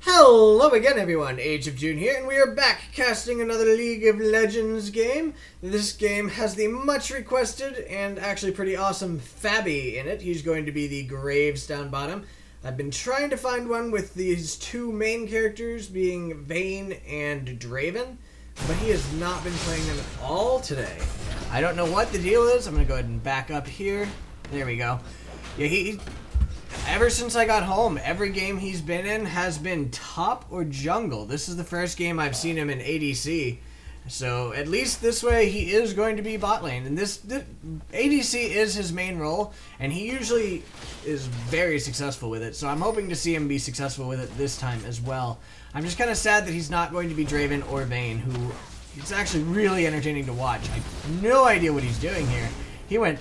Hello again everyone, Ageofdune here, and we are back casting another League of Legends game. This game has the much requested and actually pretty awesome Fabby in it. He's going to be the Graves down bottom. I've been trying to find one with these two main characters being Vayne and Draven, but he has not been playing them at all today. I don't know what the deal is. I'm going to go ahead and back up here. There we go. Yeah, ever since I got home, every game he's been in has been top or jungle. This is the first game I've seen him in ADC. So at least this way he is going to be bot lane. And this ADC is his main role, and he usually is very successful with it. So I'm hoping to see him be successful with it this time as well. I'm just kind of sad that he's not going to be Draven or Vayne, who is actually really entertaining to watch. I have no idea what he's doing here. He went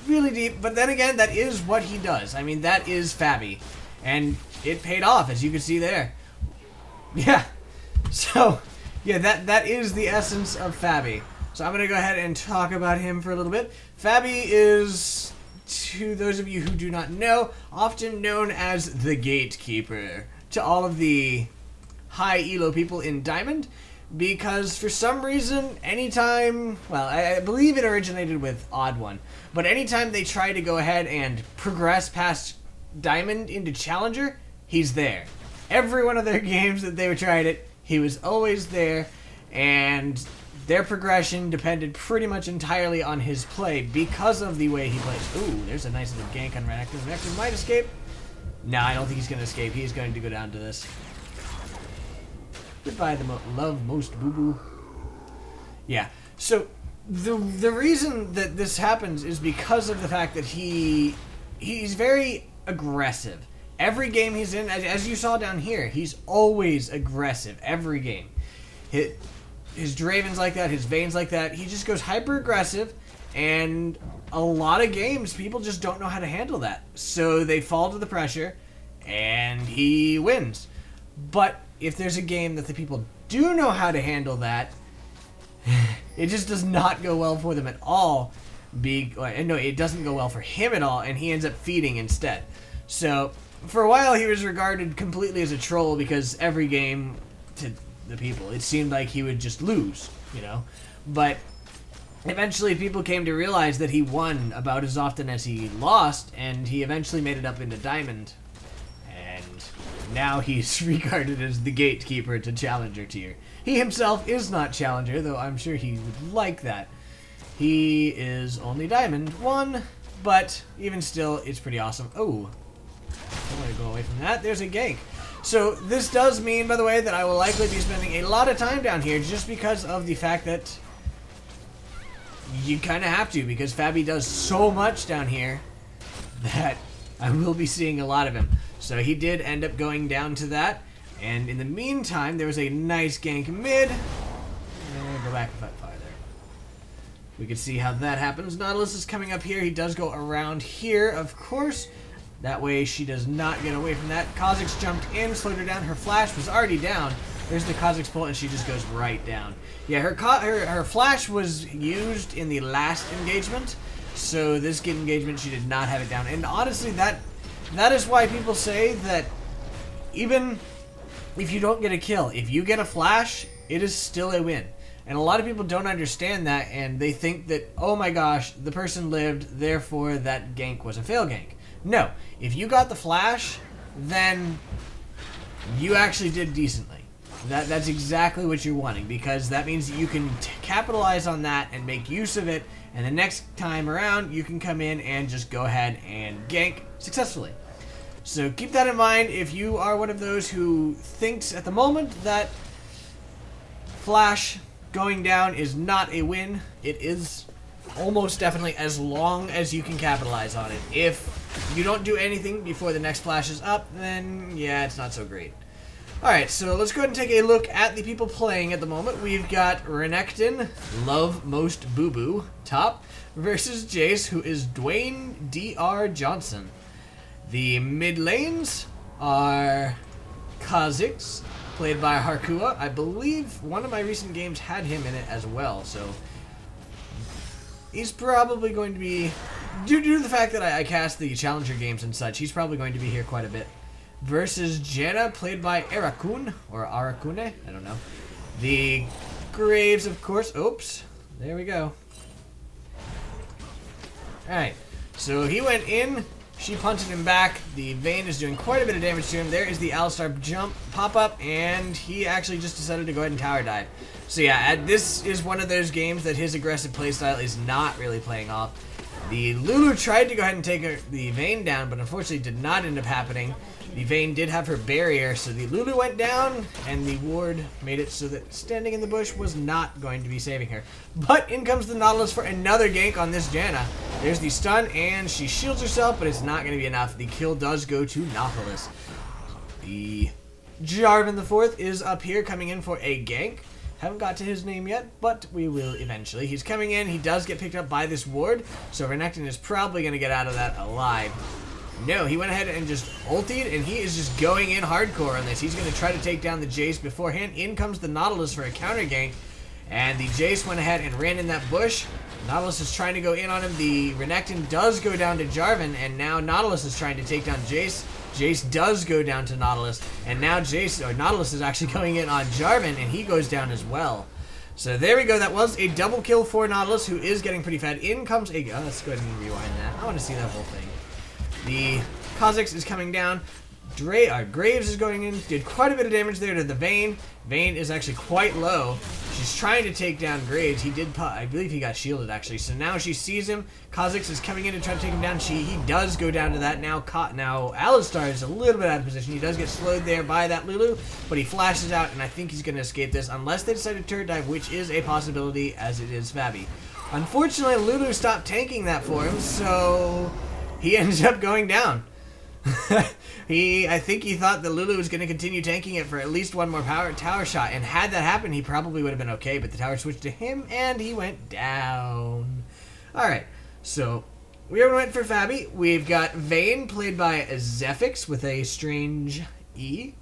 really deep, but then again, that is what he does. I mean, that is Fabby, and it paid off, as you can see there. Yeah, so yeah, that is the essence of Fabby. So I'm gonna go ahead and talk about him for a little bit. Fabby is, to those of you who do not know, often known as the Gatekeeper to all of the high elo people in Diamond, because for some reason, anytime, well, I believe it originated with Odd One, but anytime they try to go ahead and progress past Diamond into Challenger, he's there. Every one of their games that they were trying it, he was always there, and their progression depended pretty much entirely on his play because of the way he plays. Ooh, there's a nice little gank on Renekton. Renekton might escape. No, I don't think he's going to escape. He's going to go down to this. Goodbye, the love most bubu. Yeah, so the reason that this happens is because of the fact that he's very aggressive. Every game he's in, as you saw down here, he's always aggressive. Every game. His Draven's like that, his Vayne's like that. He just goes hyper aggressive, and a lot of games, people just don't know how to handle that. So they fall to the pressure, and he wins. But if there's a game that the people do know how to handle that, it just does not go well for them at all. No, it doesn't go well for him at all, and he ends up feeding instead. So for a while he was regarded completely as a troll, because every game to the people, it seemed like he would just lose, you know. But eventually people came to realize that he won about as often as he lost, and he eventually made it up into Diamond. Now he's regarded as the Gatekeeper to Challenger tier. He himself is not Challenger, though I'm sure he would like that. He is only Diamond 1, but even still, it's pretty awesome. Oh, I want to go away from that. There's a gank. So this does mean, by the way, that I will likely be spending a lot of time down here just because of the fact that you kind of have to, because Fabby does so much down here that I will be seeing a lot of him. So he did end up going down to that, and in the meantime, there was a nice gank mid. And go back a bit farther. We can see how that happens. Nautilus is coming up here. He does go around here, of course. That way she does not get away from that. Kha'Zix jumped in, slowed her down. Her flash was already down. There's the Kha'Zix pull, and she just goes right down. Yeah, her flash was used in the last engagement, so this engagement she did not have it down. And honestly, that is why people say that even if you don't get a kill, if you get a flash, it is still a win. And a lot of people don't understand that, and they think that, oh my gosh, the person lived, therefore that gank was a fail gank. No, if you got the flash, then you actually did decently. That's exactly what you're wanting, because that means that you can capitalize on that and make use of it, and the next time around, you can come in and just go ahead and gank successfully. So keep that in mind if you are one of those who thinks at the moment that flash going down is not a win. It is almost definitely, as long as you can capitalize on it. If you don't do anything before the next flash is up, then yeah, it's not so great. Alright, so let's go ahead and take a look at the people playing at the moment. We've got Renekton, love most bubu, top, versus Jayce, who is DwayneDRjohnson. The mid lanes are Kha'Zix, played by Harkua. I believe one of my recent games had him in it as well, so he's probably going to be, due to the fact that I cast the Challenger games and such, he's probably going to be here quite a bit. versus Janna, played by Arakune, or Arakune, I don't know. The Graves, of course. Oops. There we go. Alright. So he went in. She punted him back. The Vayne is doing quite a bit of damage to him. There is the Alistar jump pop-up, and he actually just decided to go ahead and tower dive. So yeah, this is one of those games that his aggressive playstyle is not really playing off. The Lulu tried to go ahead and take the Vayne down, but unfortunately did not end up happening. The Vayne did have her barrier, so the Lulu went down, and the ward made it so that standing in the bush was not going to be saving her. But in comes the Nautilus for another gank on this Janna. There's the stun, and she shields herself, but it's not going to be enough. The kill does go to Nautilus. The Jarvan IV is up here coming in for a gank. Haven't got to his name yet, but we will eventually. He's coming in. He does get picked up by this ward, so Renekton is probably going to get out of that alive. No, he went ahead and just ultied, and he is just going in hardcore on this. He's going to try to take down the Jayce beforehand. In comes the Nautilus for a counter gank, and the Jayce went ahead and ran in that bush. Nautilus is trying to go in on him. The Renekton does go down to Jarvan, and now Nautilus is trying to take down Jayce. Jayce does go down to Nautilus, and now Nautilus is actually going in on Jarvan, and he goes down as well. So there we go. That was a double kill for Nautilus, who is getting pretty fed. In comes a... let's go ahead and rewind that. I want to see that whole thing. The Kha'Zix is coming down. Graves is going in. Did quite a bit of damage there to the Vayne. Vayne is actually quite low. She's trying to take down Graves. He did, I believe he got shielded actually. So now she sees him. Kha'Zix is coming in to try to take him down. He does go down to that. Now Alistar is a little bit out of position. He does get slowed there by that Lulu, but he flashes out, and I think he's going to escape this unless they decide to turret dive, which is a possibility, as it is Fabby. Unfortunately, Lulu stopped tanking that for him, so he ends up going down. I think he thought that Lulu was going to continue tanking it for at least one more tower shot, and had that happened, he probably would have been okay, but the tower switched to him, and he went down. Alright, so we went for Fabby. We've got Vayne, played by Zephyx, with a strange E.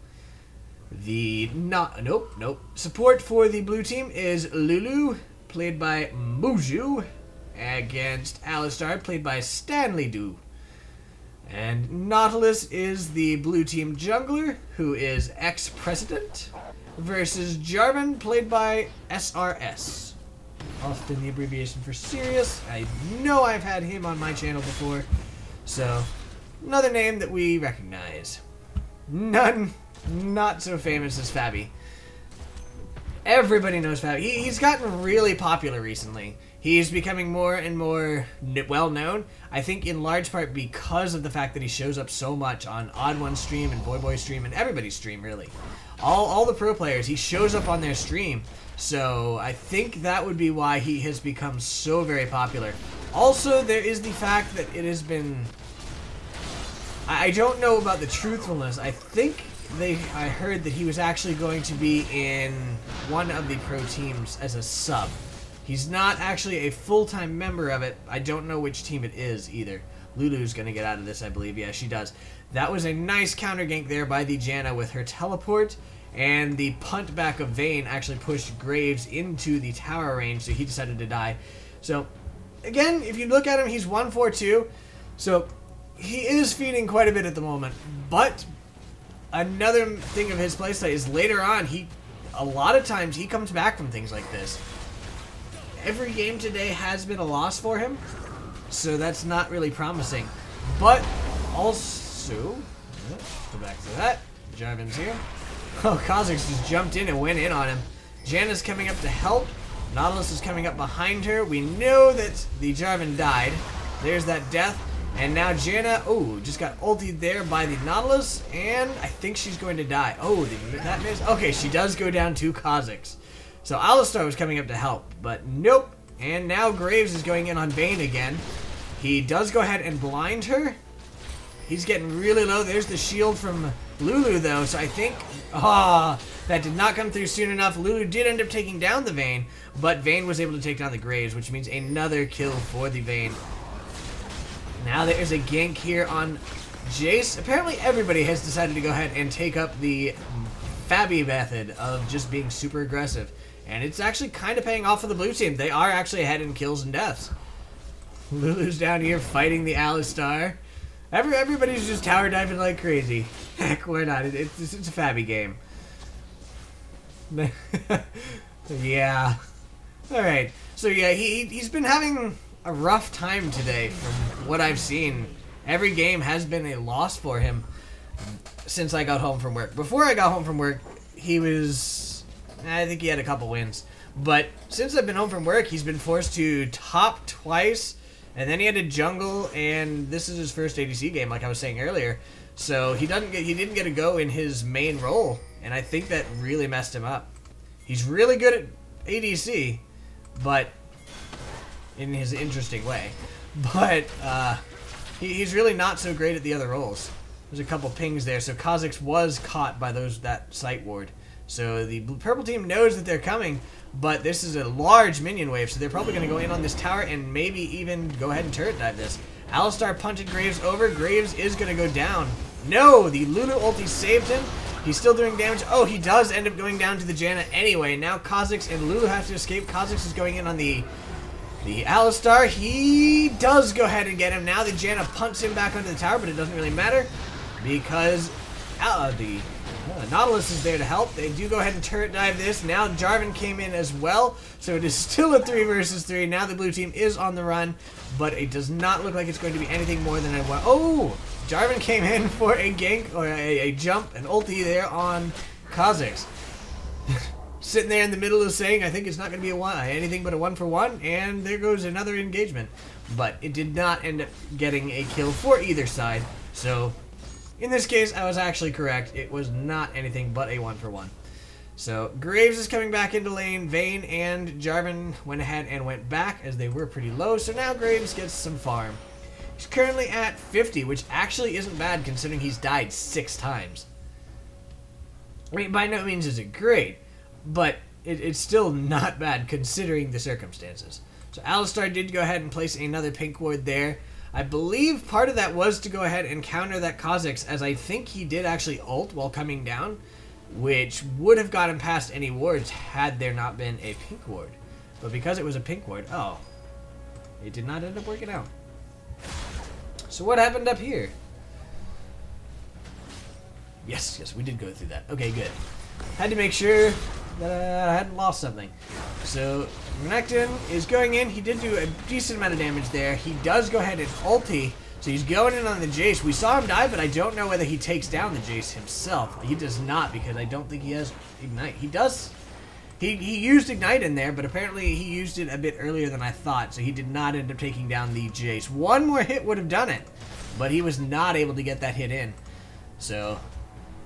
Support for the blue team is Lulu, played by Bubu, against Alistar, played by stanleydo. And Nautilus is the blue team jungler, who is xPresident, versus Jarvan, played by SRS. Often the abbreviation for serious. I know I've had him on my channel before, so another name that we recognize. None not so famous as Fabby. Everybody knows Fabby. He's gotten really popular recently. He's becoming more and more well-known, I think in large part because of the fact that he shows up so much on Odd One's stream and Boy's stream and everybody's stream, really. All the pro players, he shows up on their stream, so I think that would be why he has become so very popular. Also, there is the fact that it has been... I don't know about the truthfulness. I think I heard that he was actually going to be in one of the pro teams as a sub. He's not actually a full-time member of it. I don't know which team it is either. Lulu's going to get out of this, I believe. Yeah, she does. That was a nice counter gank there by the Janna with her teleport. And the punt back of Vayne actually pushed Graves into the tower range, so he decided to die. So, again, if you look at him, he's 1-4-2. So, he is feeding quite a bit at the moment. But another thing of his playstyle is later on, a lot of times he comes back from things like this. Every game today has been a loss for him, so that's not really promising. But also, go back to that. Jarvan's here. Oh, Kha'Zix just jumped in and went in on him. Janna's coming up to help. Nautilus is coming up behind her. We know that the Jarvan died. There's that death. And now Janna, just got ultied there by the Nautilus, and I think she's going to die. Oh, that missed. Okay, she does go down to Kha'Zix. So Alistar was coming up to help, but nope. And now Graves is going in on Vayne again. He does go ahead and blind her. He's getting really low. There's the shield from Lulu, though, so I think... that did not come through soon enough. Lulu did end up taking down the Vayne, but Vayne was able to take down the Graves, which means another kill for the Vayne. Now there's a gank here on Jayce. Apparently everybody has decided to go ahead and take up the Fabby method of just being super aggressive. And it's actually kind of paying off for the blue team. They are actually ahead in kills and deaths. Lulu's down here fighting the Alistar. Everybody's just tower diving like crazy. Heck, why not? It's a Fabby game. Yeah. Alright. So yeah, he's been having a rough time today from what I've seen. Every game has been a loss for him since I got home from work. Before I got home from work, he was... I think he had a couple wins. But since I've been home from work, he's been forced to top twice, and then he had to jungle, and this is his first ADC game, like I was saying earlier. So he didn't get a go in his main role, and I think that really messed him up. He's really good at ADC, but in his interesting way. But he's really not so great at the other roles. There's a couple pings there, so Kha'Zix was caught by that sight ward. So the purple team knows that they're coming, but this is a large minion wave, so they're probably going to go in on this tower and maybe even go ahead and turret dive this. Alistar punted Graves over. Graves is going to go down. No, the Lulu ulti saved him. He's still doing damage. Oh, he does end up going down to the Janna anyway. Now Kha'Zix and Lulu have to escape. Kha'Zix is going in on the Alistar. He does go ahead and get him. Now the Janna punts him back onto the tower, but it doesn't really matter because the Nautilus is there to help. They do go ahead and turret dive this. Now Jarvan came in as well, so it is still a 3 versus 3. Now the blue team is on the run, but it does not look like it's going to be anything more than a one. Oh! Jarvan came in for a gank, or a jump, an ulti there on Kha'Zix. Sitting there in the middle of saying, I think it's not going to be anything but a 1-for-1, and there goes another engagement. But it did not end up getting a kill for either side, so in this case, I was actually correct. It was not anything but a 1-for-1. So Graves is coming back into lane. Vayne and Jarvan went ahead and went back as they were pretty low, so now Graves gets some farm. He's currently at 50, which actually isn't bad considering he's died 6 times. I mean, by no means is it great, but it's still not bad considering the circumstances. So Alistar did go ahead and place another pink ward there. I believe part of that was to go ahead and counter that Kha'Zix, as I think he did actually ult while coming down, which would have gotten past any wards had there not been a pink ward. But because it was a pink ward, oh, it did not end up working out. So what happened up here? Yes, we did go through that. Okay, good. Had to make sure that I hadn't lost something. So Renekton is going in. He did do a decent amount of damage there. He does go ahead and ulti. So he's going in on the Jayce. We saw him die, but I don't know whether he takes down the Jayce himself. He does not, because I don't think he has Ignite. He does. He used Ignite in there, but apparently he used it a bit earlier than I thought, so he did not end up taking down the Jayce. One more hit would have done it, but he was not able to get that hit in. So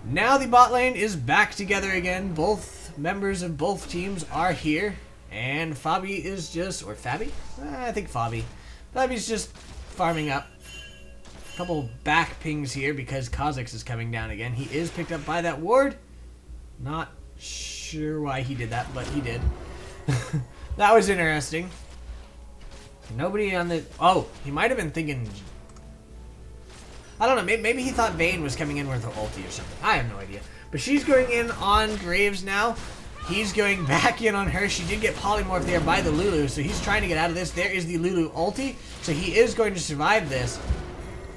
now the bot lane is back together again. Both members of both teams are here, and Fabbyyy is just, or Fabby? I think Fabbyyy. Fabby's just farming up. A couple back pings here because Kha'Zix is coming down again. He is picked up by that ward. Not sure why he did that, but he did. That was interesting. Nobody on the... Oh, he might have been thinking... I don't know, maybe he thought Vayne was coming in with her ulti or something. I have no idea. But she's going in on Graves now. He's going back in on her. She did get polymorphed there by the Lulu, so he's trying to get out of this. There is the Lulu ulti, so he is going to survive this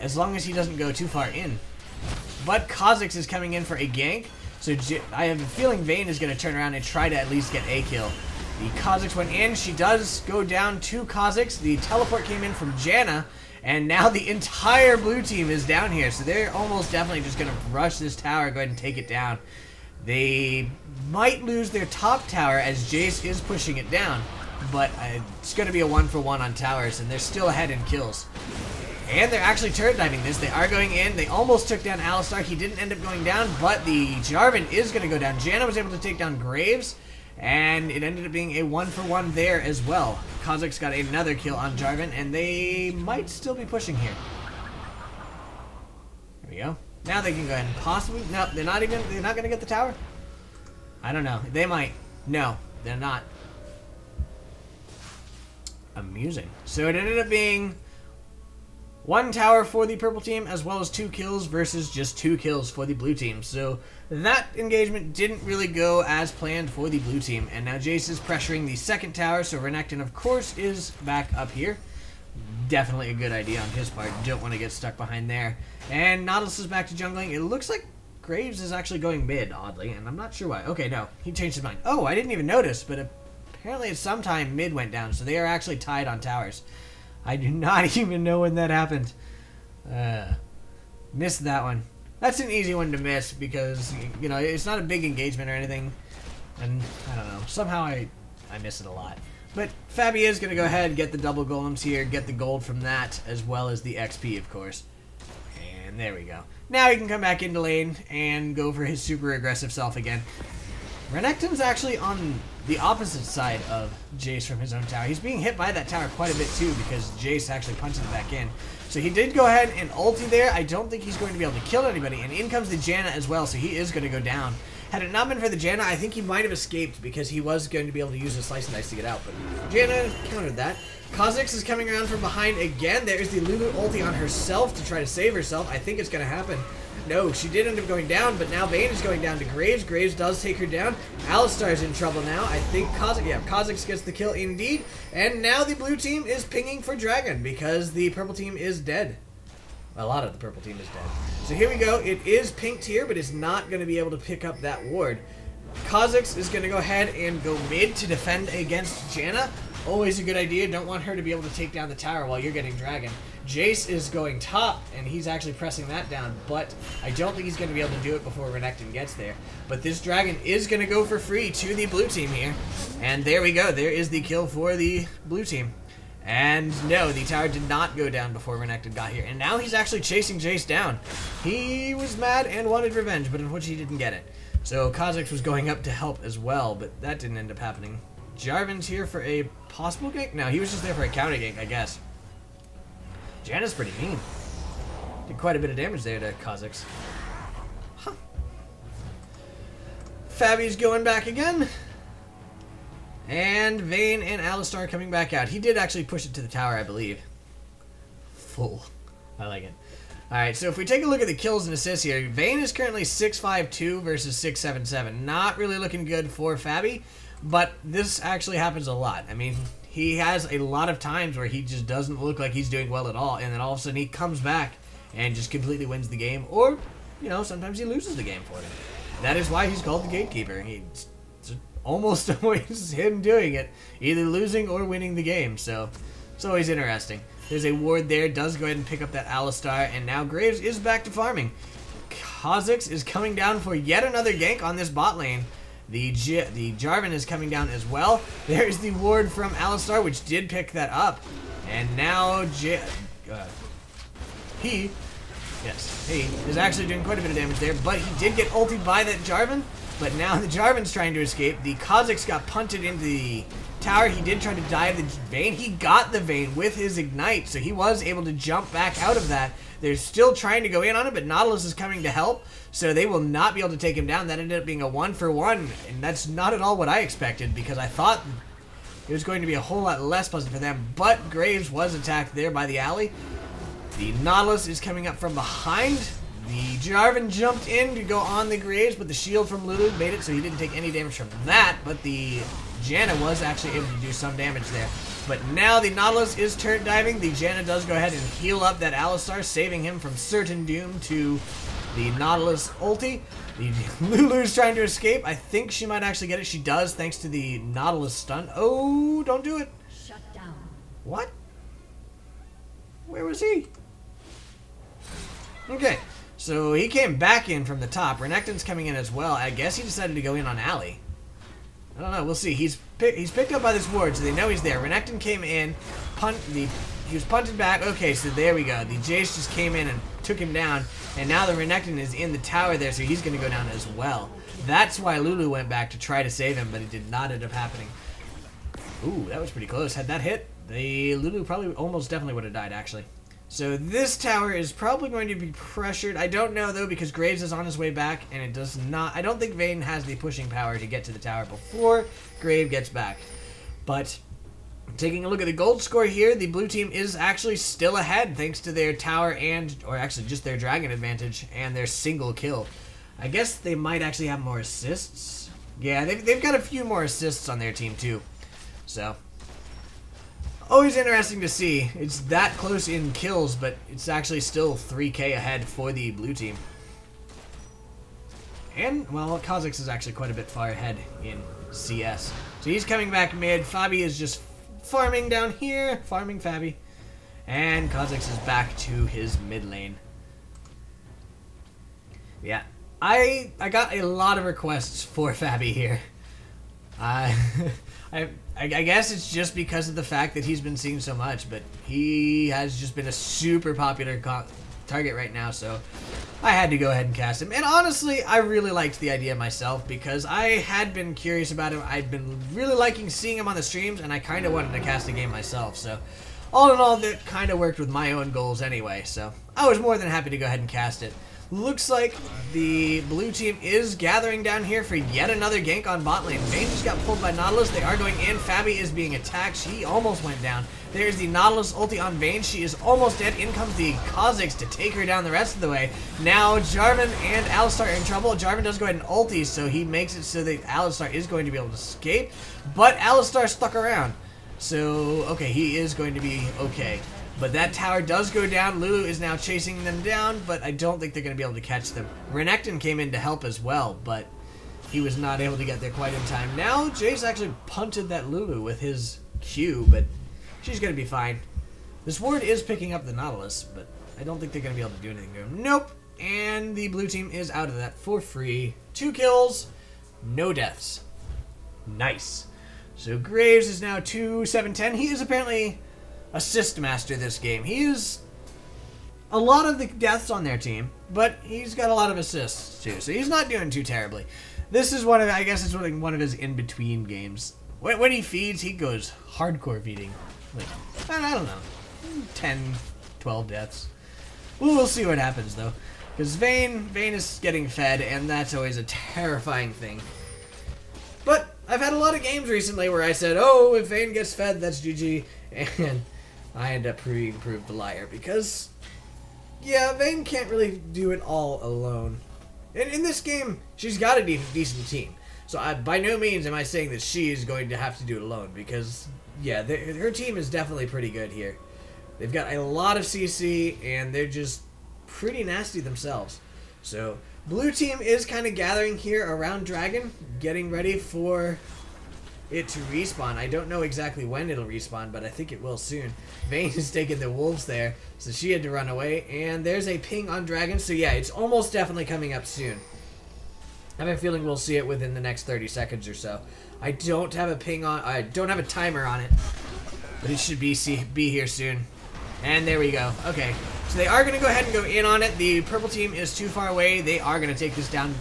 as long as he doesn't go too far in. But Kha'Zix is coming in for a gank, so I have a feeling Vayne is going to turn around and try to at least get a kill. The Kha'Zix went in. She does go down to Kha'Zix. The teleport came in from Janna, and now the entire blue team is down here, so they're almost definitely just going to rush this tower, go ahead and take it down. They might lose their top tower as Jayce is pushing it down, but it's going to be a 1-for-1 on towers, and they're still ahead in kills. And they're actually turret diving this. They are going in. They almost took down Alistar. He didn't end up going down, but the Jarvan is going to go down. Janna was able to take down Graves, and it ended up being a 1-for-1 there as well. Kha'Zix got another kill on Jarvan, and they might still be pushing here. There we go. Now they can go ahead and possibly... No, they're not going to get the tower? I don't know. They might. No, they're not. Amusing. So it ended up being 1 tower for the purple team, as well as 2 kills versus just 2 kills for the blue team. So that engagement didn't really go as planned for the blue team. And now Jayce is pressuring the second tower, so Renekton, of course, is back up here. Definitely a good idea on his part. Don't want to get stuck behind there. And Nautilus is back to jungling. It looks like Graves is actually going mid, oddly, and I'm not sure why. Okay, no, he changed his mind. Oh, I didn't even notice, but apparently at some time mid went down, so they are actually tied on towers. I do not even know when that happened. Missed that one. That's an easy one to miss because, you know, it's not a big engagement or anything, and I don't know, somehow I miss it a lot. But Fabby is going to go ahead and get the double golems here, get the gold from that, as well as the XP, of course. And there we go. Now he can come back into lane and go for his super aggressive self again. Renekton's actually on the opposite side of Jayce from his own tower. He's being hit by that tower quite a bit too because Jayce actually punches it back in. So he did go ahead and ulti there. I don't think he's going to be able to kill anybody. And in comes the Janna as well, so he is going to go down. Had it not been for the Janna, I think he might have escaped because he was going to be able to use a slice and dice to get out. But Janna countered that. Kha'Zix is coming around from behind again. There's the Lulu ulti on herself to try to save herself. I think it's going to happen. No, she did end up going down, but now Vayne is going down to Graves. Graves does take her down. Alistar's in trouble now. I think Kha'Zix gets the kill indeed. And now the blue team is pinging for Dragon because the purple team is dead. A lot of the purple team is dead. So here we go. It is pinked here, but it's not going to be able to pick up that ward. Kha'Zix is going to go ahead and go mid to defend against Janna. Always a good idea. Don't want her to be able to take down the tower while you're getting Dragon. Jayce is going top, and he's actually pressing that down, but I don't think he's going to be able to do it before Renekton gets there. But this Dragon is going to go for free to the blue team here. And there we go. There is the kill for the blue team. And no, the tower did not go down before Renekton got here. And now he's actually chasing Jayce down. He was mad and wanted revenge, but unfortunately he didn't get it. So Kha'Zix was going up to help as well, but that didn't end up happening. Jarvan's here for a possible gank? No, he was just there for a counter gank, I guess. Janna's pretty mean. Did quite a bit of damage there to Kha'Zix. Huh. Fabby's going back again. And Vayne and Alistar coming back out. He did actually push it to the tower, I believe. Full. I like it. Alright, so if we take a look at the kills and assists here, Vayne is currently 652 versus 677. Not really looking good for Fabby, but this actually happens a lot. I mean, he has a lot of times where he just doesn't look like he's doing well at all, and then all of a sudden he comes back and just completely wins the game, or, you know, sometimes he loses the game for him. That is why he's called the Gatekeeper. It's almost always him doing it, either losing or winning the game, so it's always interesting. There's a ward there, does go ahead and pick up that Alistar, and now Graves is back to farming. Kha'Zix is coming down for yet another gank on this bot lane. The Jarvan is coming down as well. There's the ward from Alistar, which did pick that up. And now he is actually doing quite a bit of damage there, but he did get ulted by that Jarvan. But now the Jarvan's trying to escape. The Kha'Zix got punted into the tower. He did try to dive the Vayne. He got the Vayne with his Ignite, so he was able to jump back out of that. They're still trying to go in on it, but Nautilus is coming to help, so they will not be able to take him down. That ended up being a 1-for-1, and that's not at all what I expected, because I thought it was going to be a whole lot less pleasant for them. But Graves was attacked there by the alley. The Nautilus is coming up from behind. The Jarvan jumped in to go on the Graves, but the shield from Lulu made it so he didn't take any damage from that, but the Janna was actually able to do some damage there. But now the Nautilus is turret diving. The Janna does go ahead and heal up that Alistar, saving him from certain doom to the Nautilus ulti. The Lulu's trying to escape. I think she might actually get it. She does, thanks to the Nautilus stun. Oh, don't do it. Shut down. What? Where was he? Okay. So he came back in from the top. Renekton's coming in as well. I guess he decided to go in on Alley. I don't know. We'll see. He's picked up by this ward, so they know he's there. Renekton came in. He was punted back. Okay, so there we go. The Jayce just came in and took him down. And now the Renekton is in the tower there, so he's going to go down as well. That's why Lulu went back to try to save him, but it did not end up happening. Ooh, that was pretty close. Had that hit, the Lulu probably almost definitely would have died, actually. So this tower is probably going to be pressured. I don't know, though, because Graves is on his way back, and it does not... I don't think Vayne has the pushing power to get to the tower before Graves gets back. But taking a look at the gold score here, the blue team is actually still ahead thanks to their tower and... or actually just their dragon advantage and their single kill. I guess they might actually have more assists. Yeah, they've got a few more assists on their team, too. So... always interesting to see. It's that close in kills, but it's actually still 3k ahead for the blue team. And, well, Kha'Zix is actually quite a bit far ahead in CS. So he's coming back mid. Fabbyyy is just farming down here, farming Fabbyyy. And Kha'Zix is back to his mid lane. Yeah, I got a lot of requests for Fabbyyy here. I guess it's just because of the fact that he's been seen so much, but he has just been a super popular target right now, so I had to go ahead and cast him. And honestly, I really liked the idea myself because I had been curious about him. I'd been really liking seeing him on the streams, and I kind of wanted to cast a game myself, so all in all, that kind of worked with my own goals anyway, so I was more than happy to go ahead and cast it. Looks like the blue team is gathering down here for yet another gank on bot lane. Vayne just got pulled by Nautilus. They are going in. Fabbyyy is being attacked. She almost went down. There's the Nautilus ulti on Vayne. She is almost dead. In comes the Kha'Zix to take her down the rest of the way. Now Jarvan and Alistar are in trouble. Jarvan does go ahead and ulti, so he makes it so that Alistar is going to be able to escape. But Alistar stuck around. So, okay, he is going to be okay. But that tower does go down. Lulu is now chasing them down, but I don't think they're going to be able to catch them. Renekton came in to help as well, but he was not able to get there quite in time. Now, Jayce actually punted that Lulu with his Q, but she's going to be fine. This ward is picking up the Nautilus, but I don't think they're going to be able to do anything to him. Nope. And the blue team is out of that for free. 2 kills, no deaths. Nice. So Graves is now 2-7-10. He is apparently assist master this game. He is a lot of the deaths on their team, but he's got a lot of assists too, so he's not doing too terribly. This is one of, I guess it's one of his in-between games. When he feeds, he goes hardcore feeding. Like, I don't know, 10, 12 deaths. We'll see what happens though, because Vayne is getting fed, and that's always a terrifying thing. But I've had a lot of games recently where I said, oh, if Vayne gets fed, that's GG, and I end up being proved the liar, because, yeah, Vayne can't really do it all alone. And in this game, she's got a decent team. So by no means am I saying that she's going to have to do it alone, because, yeah, her team is definitely pretty good here. They've got a lot of CC, and they're just pretty nasty themselves. So, blue team is kind of gathering here around Dragon, getting ready for it to respawn. I don't know exactly when it'll respawn, but I think it will soon. Vayne is taking the wolves there, so she had to run away, and there's a ping on Dragon, so yeah, it's almost definitely coming up soon. I have a feeling we'll see it within the next 30 seconds or so. I don't have a ping on, I don't have a timer on it, but it should be here soon. And there we go. Okay, so they are going to go ahead and go in on it. The purple team is too far away. They are going to take this down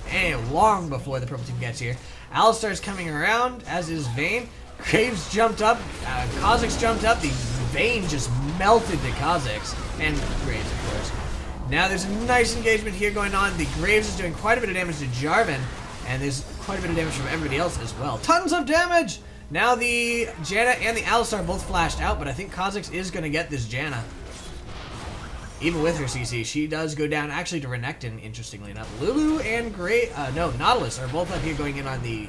long before the purple team gets here. Alistar's coming around, as is Vayne. Graves jumped up. Kha'Zix jumped up. The Vayne just melted to Kha'Zix. And Graves, of course. Now there's a nice engagement here going on. The Graves is doing quite a bit of damage to Jarvan. And there's quite a bit of damage from everybody else as well. Tons of damage! Now the Janna and the Alistar both flashed out, but I think Kha'Zix is going to get this Janna. Even with her CC, she does go down actually to Renekton, interestingly enough. Lulu and Nautilus are both up here going in on the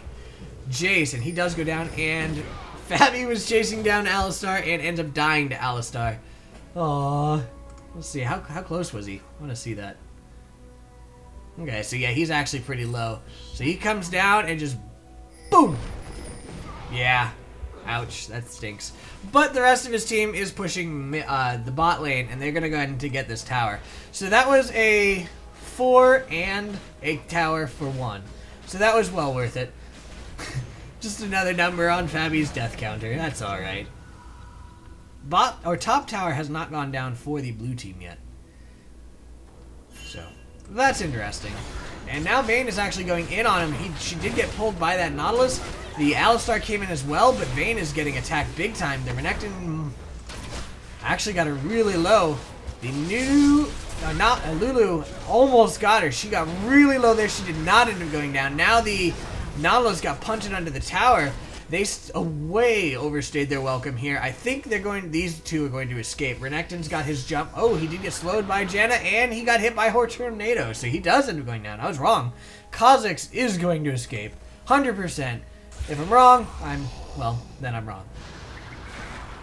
Jayce, and he does go down, and Fabbyyy was chasing down Alistar and ends up dying to Alistar. Aww. Let's see, how close was he? I want to see that. Okay, so yeah, he's actually pretty low. So he comes down and just boom! Yeah. Ouch, that stinks. But the rest of his team is pushing the bot lane, and they're going to go ahead and get this tower. So that was a 4 and a tower for 1. So that was well worth it. Just another number on Fabby's death counter. That's alright. Top tower has not gone down for the blue team yet. So, that's interesting. And now Vayne is actually going in on him. She did get pulled by that Nautilus. The Alistar came in as well, but Vayne is getting attacked big time. The Renekton actually got her really low. The new Lulu almost got her. She got really low there. She did not end up going down. Now the Nautilus got punted under the tower. They way overstayed their welcome here. I think these two are going to escape. Renekton's got his jump. Oh, he did get slowed by Janna, and he got hit by her tornado, so he does end up going down. I was wrong. Kha'Zix is going to escape. 100%. If I'm wrong, then I'm wrong.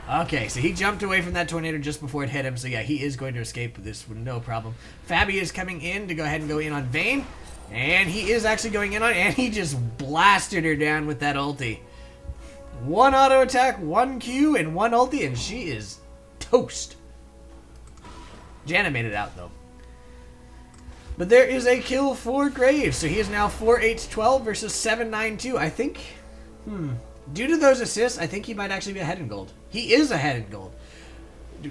Okay, so he jumped away from that tornado just before it hit him, so yeah, he is going to escape this with no problem. Fabby is coming in to go ahead and go in on Vayne. And he is actually going in on it, and he just blasted her down with that ulti. 1 auto attack, 1 Q, and 1 ulti, and she is toast. Janna made it out, though. But there is a kill for Graves, so he is now 4-8-12 versus 7-9-2. I think, due to those assists, I think he might actually be ahead in gold. He is ahead in gold.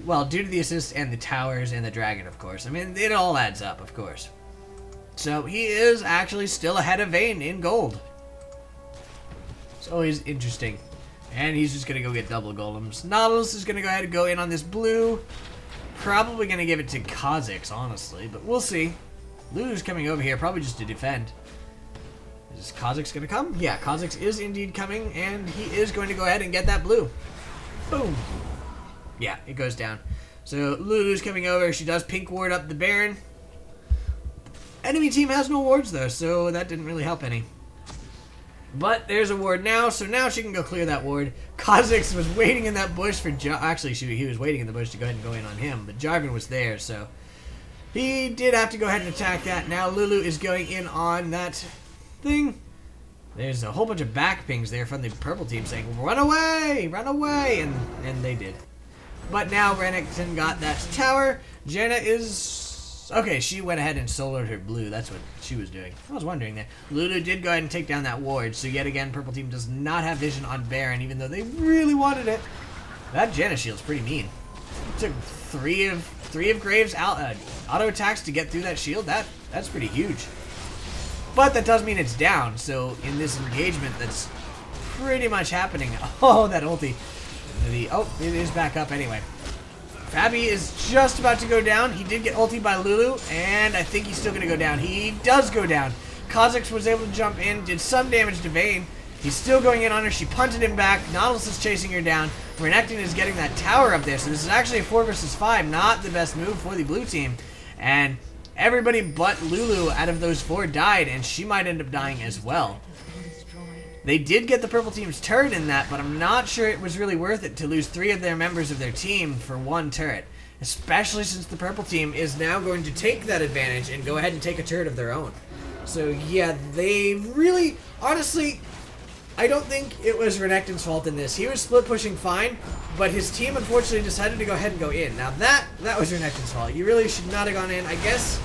Well, due to the assists and the towers and the dragon, of course. I mean, it all adds up, of course. So he is actually still ahead of Vayne in gold. It's always interesting. And he's just going to go get double golems. Nautilus is going to go ahead and go in on this blue. Probably going to give it to Kha'Zix, honestly, but we'll see. Lulu's coming over here, probably just to defend. Is Kha'Zix going to come? Yeah, Kha'Zix is indeed coming, and he is going to go ahead and get that blue. Boom. Yeah, it goes down. So Lulu's coming over. She does pink ward up the Baron. Enemy team has no wards, though, so that didn't really help any. But there's a ward now, so now she can go clear that ward. Kha'Zix was waiting in that bush for... Actually, he was waiting in the bush to go ahead and go in on him, but Jarvan was there, so... He did have to go ahead and attack that. Now Lulu is going in on that thing. There's a whole bunch of back pings there from the purple team saying, run away, and they did. But now Renekton got that tower. Janna is... Okay, she went ahead and soloed her blue. That's what she was doing. I was wondering there. Lulu did go ahead and take down that ward. So yet again, purple team does not have vision on Baron, even though they really wanted it. That Janna shield's pretty mean. It took three of Graves auto attacks to get through that shield. That's pretty huge. But that does mean it's down. So in this engagement, that's pretty much happening. Oh, that ulti. Oh, it is back up anyway. Fabby is just about to go down. He did get ulti by Lulu, and I think he's still going to go down. He does go down. Kha'Zix was able to jump in, did some damage to Vayne. He's still going in on her. She punted him back. Nautilus is chasing her down. Renekton is getting that tower up there, so this is actually a 4 versus 5. Not the best move for the blue team. And everybody but Lulu out of those 4 died, and she might end up dying as well. They did get the purple team's turret in that, but I'm not sure it was really worth it to lose 3 of their members of their team for 1 turret. Especially since the purple team is now going to take that advantage and go ahead and take a turret of their own. So yeah, they really, honestly, I don't think it was Renekton's fault in this. He was split pushing fine, but his team unfortunately decided to go ahead and go in. Now that was Renekton's fault. You really should not have gone in. I guess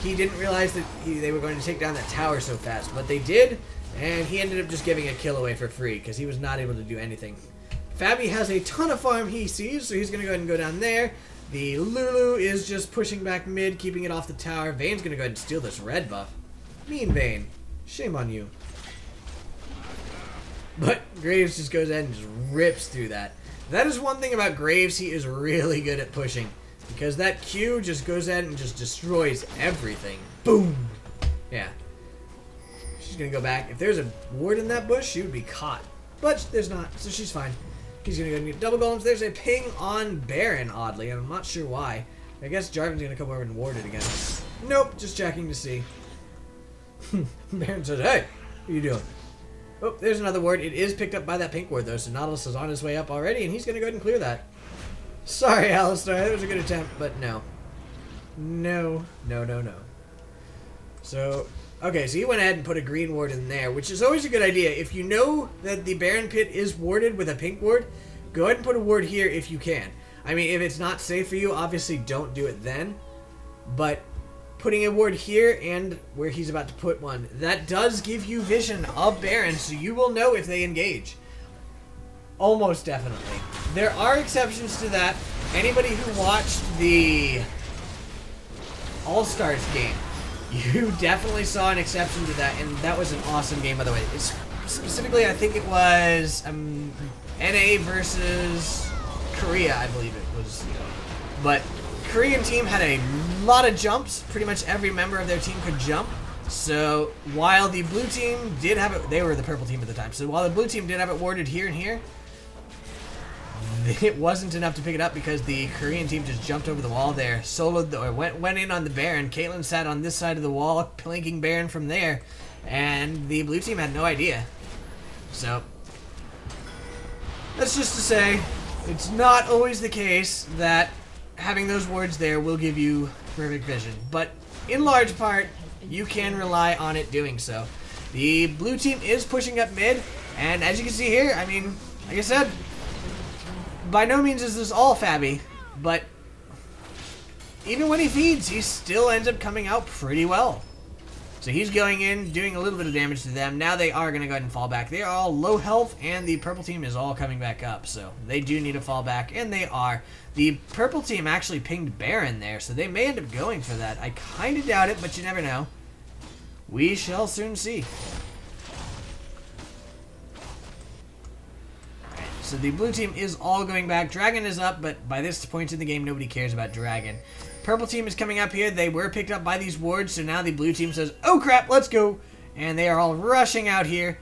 he didn't realize that they were going to take down that tower so fast, but they did. And he ended up just giving a kill away for free because he was not able to do anything. Fabby has a ton of farm he sees, so he's going to go ahead and go down there. The Lulu is just pushing back mid, keeping it off the tower. Vayne's going to go ahead and steal this red buff. Mean Vayne. Shame on you. But Graves just goes ahead and just rips through that. That is one thing about Graves. He is really good at pushing. Because that Q just goes ahead and just destroys everything. Boom! Yeah. She's going to go back. If there's a ward in that bush, she would be caught. But there's not, so she's fine. He's going to go and get double golems. There's a ping on Baron, oddly. I'm not sure why. I guess Jarvan's going to come over and ward it again. Nope, just checking to see. Baron says, hey, what are you doing? Oh, there's another ward. It is picked up by that pink ward, though, so Nautilus is on his way up already, and he's going to go ahead and clear that. Sorry, Alistar. That was a good attempt, but no. No. So... Okay, so he went ahead and put a green ward in there, which is always a good idea. If you know that the Baron Pit is warded with a pink ward, go ahead and put a ward here if you can. I mean, if it's not safe for you, obviously don't do it then. But putting a ward here and where he's about to put one, that does give you vision of Baron, so you will know if they engage. Almost definitely. There are exceptions to that. Anybody who watched the All-Stars game, you definitely saw an exception to that, and that was an awesome game, by the way. Specifically, I think it was NA versus Korea, I believe it was. But Korean team had a lot of jumps. Pretty much every member of their team could jump. So while the blue team did have it, they were the purple team at the time. So while the blue team did have it warded here and here, it wasn't enough to pick it up because the Korean team just jumped over the wall there, soloed or went in on the Baron. Caitlyn sat on this side of the wall, planking Baron from there, and the blue team had no idea. So that's just to say, it's not always the case that having those wards there will give you perfect vision, but in large part, you can rely on it doing so. The blue team is pushing up mid, and as you can see here, I mean, like I said, by no means is this all Fabby, but even when he feeds, he still ends up coming out pretty well. So he's going in, doing a little bit of damage to them. Now they are going to go ahead and fall back. They are all low health, and the purple team is all coming back up. So they do need to fall back, and they are. The purple team actually pinged Baron there, so they may end up going for that. I kind of doubt it, but you never know. We shall soon see. Alright, so the blue team is all going back. Dragon is up, but by this point in the game, nobody cares about Dragon. Purple team is coming up here. They were picked up by these wards, so now the blue team says, oh crap, let's go. And they are all rushing out here.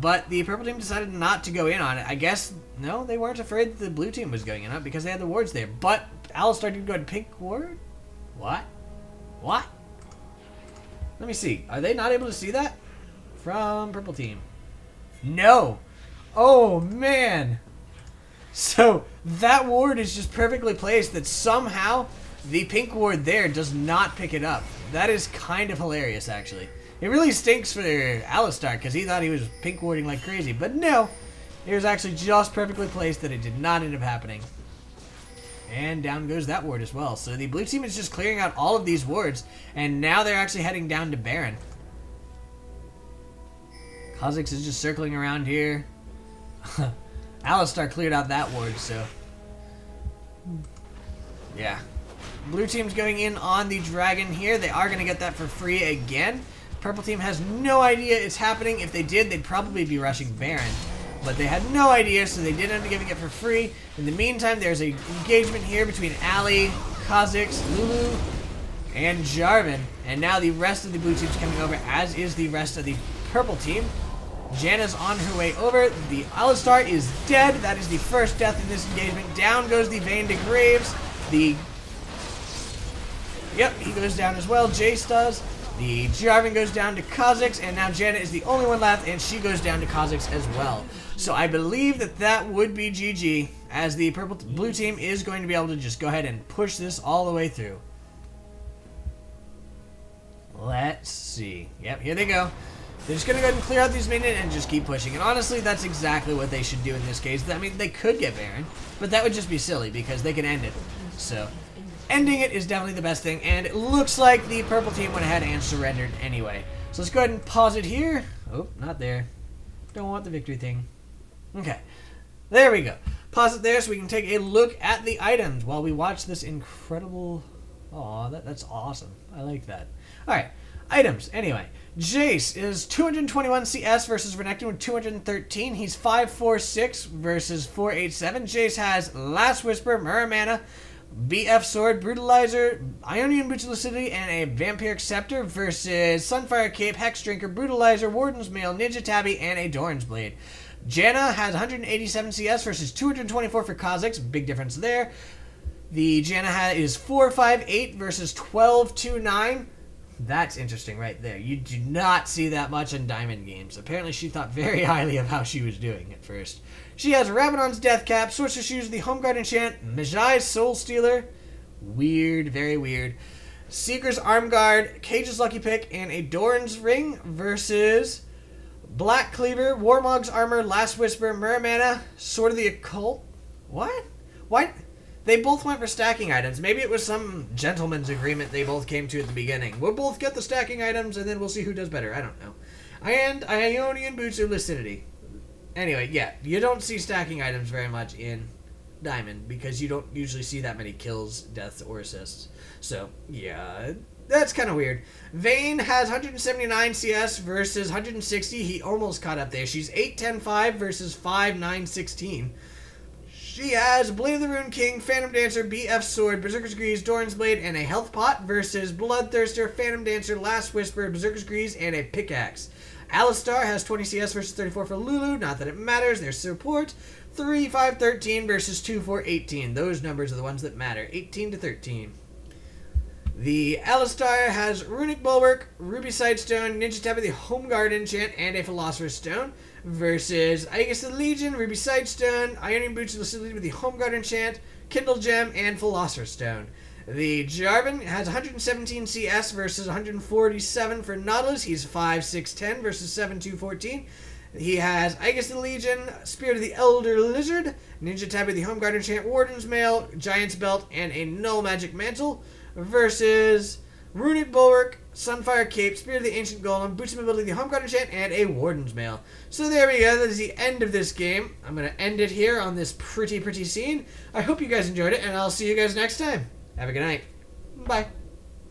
But the purple team decided not to go in on it. I guess, no, they weren't afraid that the blue team was going in on it because they had the wards there. But Alistar did go ahead and pick ward? What? What? Let me see. Are they not able to see that? From purple team. No. Oh, man. So, that ward is just perfectly placed that somehow the pink ward there does not pick it up. That is kind of hilarious, actually. It really stinks for Alistar because he thought he was pink warding like crazy. But no, it was actually just perfectly placed that it did not end up happening. And down goes that ward as well. So the blue team is just clearing out all of these wards. And now they're actually heading down to Baron. Kha'Zix is just circling around here. Alistar cleared out that ward, so... yeah. Blue team's going in on the dragon here. They are going to get that for free again. Purple team has no idea it's happening. If they did, they'd probably be rushing Baron. But they had no idea, so they did end up giving it for free. In the meantime, there's an engagement here between Ali, Kha'Zix, Lulu, and Jarvan. And now the rest of the blue team's coming over, as is the rest of the purple team. Janna's on her way over. The Alistar is dead. That is the first death in this engagement. Down goes the Vayne to Graves. Yep, he goes down as well. Jayce does. The Jarvan goes down to Kha'Zix, and now Janna is the only one left, and she goes down to Kha'Zix as well. So I believe that that would be GG, as the blue team is going to be able to just go ahead and push this all the way through. Let's see. Yep, here they go. They're just going to go ahead and clear out these minions and just keep pushing. And honestly, that's exactly what they should do in this case. I mean, they could get Baron, but that would just be silly because they can end it. So, ending it is definitely the best thing. And it looks like the purple team went ahead and surrendered anyway. So let's go ahead and pause it here. Oh, not there. Don't want the victory thing. Okay. There we go. Pause it there so we can take a look at the items while we watch this incredible... Aw, that's awesome. I like that. Alright. Items. Anyway. Jayce is 221 CS versus Renekton with 213. He's 546 versus 487. Jayce has Last Whisper, Mirror Mana, BF Sword, Brutalizer, Ionian Boots of Lucidity, and a Vampiric Scepter versus Sunfire Cape, Hex Drinker, Brutalizer, Warden's Mail, Ninja Tabby, and a Doran's Blade. Janna has 187 CS versus 224 for Kha'Zix. Big difference there. The Janna is 458 versus 1229. That's interesting right there. You do not see that much in Diamond games. Apparently she thought very highly of how she was doing at first. She has Rabadon's Death Cap, Sorcerer's Shoes, the Home Guard Enchant, Mejai's Soul Stealer. Weird, very weird. Seeker's Arm Guard, Cage's Lucky Pick, and a Doran's Ring versus Black Cleaver, Warmog's Armor, Last Whisper, Mirror Mana, Sword of the Occult. What? What? They both went for stacking items. Maybe it was some gentleman's agreement they both came to at the beginning. We'll both get the stacking items, and then we'll see who does better. I don't know. And Ionian Boots of Lucidity. Anyway, yeah, you don't see stacking items very much in Diamond, because you don't usually see that many kills, deaths, or assists. So, yeah, that's kind of weird. Vayne has 179 CS versus 160. He almost caught up there. She's 8-10-5 versus 5-9-16. She has Blade of the Rune King, Phantom Dancer, BF Sword, Berserker's Grease, Doran's Blade, and a Health Pot versus Bloodthirster, Phantom Dancer, Last Whisper, Berserker's Grease, and a Pickaxe. Alistar has 20 CS versus 34 for Lulu. Not that it matters. Their support. 3-5-13 versus 2-4-18. Those numbers are the ones that matter. 18-13. The Alistar has Runic Bulwark, Ruby Sightstone, Ninja Tabby, the Home Guard Enchant, and a Philosopher's Stone versus Aegis of the Legion, Ruby Sightstone, Ionian Boots of Lucidity with the Home Guard Enchant, Kindle Gem, and Philosopher's Stone. The Jarvan has 117 CS versus 147 for Nautilus. He's 5'6'10 versus 7'2'14. He has Aegis the Legion, Spirit of the Elder Lizard, Ninja Tabby the Home Guard Enchant, Warden's Mail, Giant's Belt, and a Null Magic Mantle versus Runic Bulwark, Sunfire Cape, Spirit of the Ancient Golem, Boots of Mobility, the Home Guard Enchant, and a Warden's Mail. So there we go. That is the end of this game. I'm going to end it here on this pretty scene. I hope you guys enjoyed it, and I'll see you guys next time. Have a good night. Bye.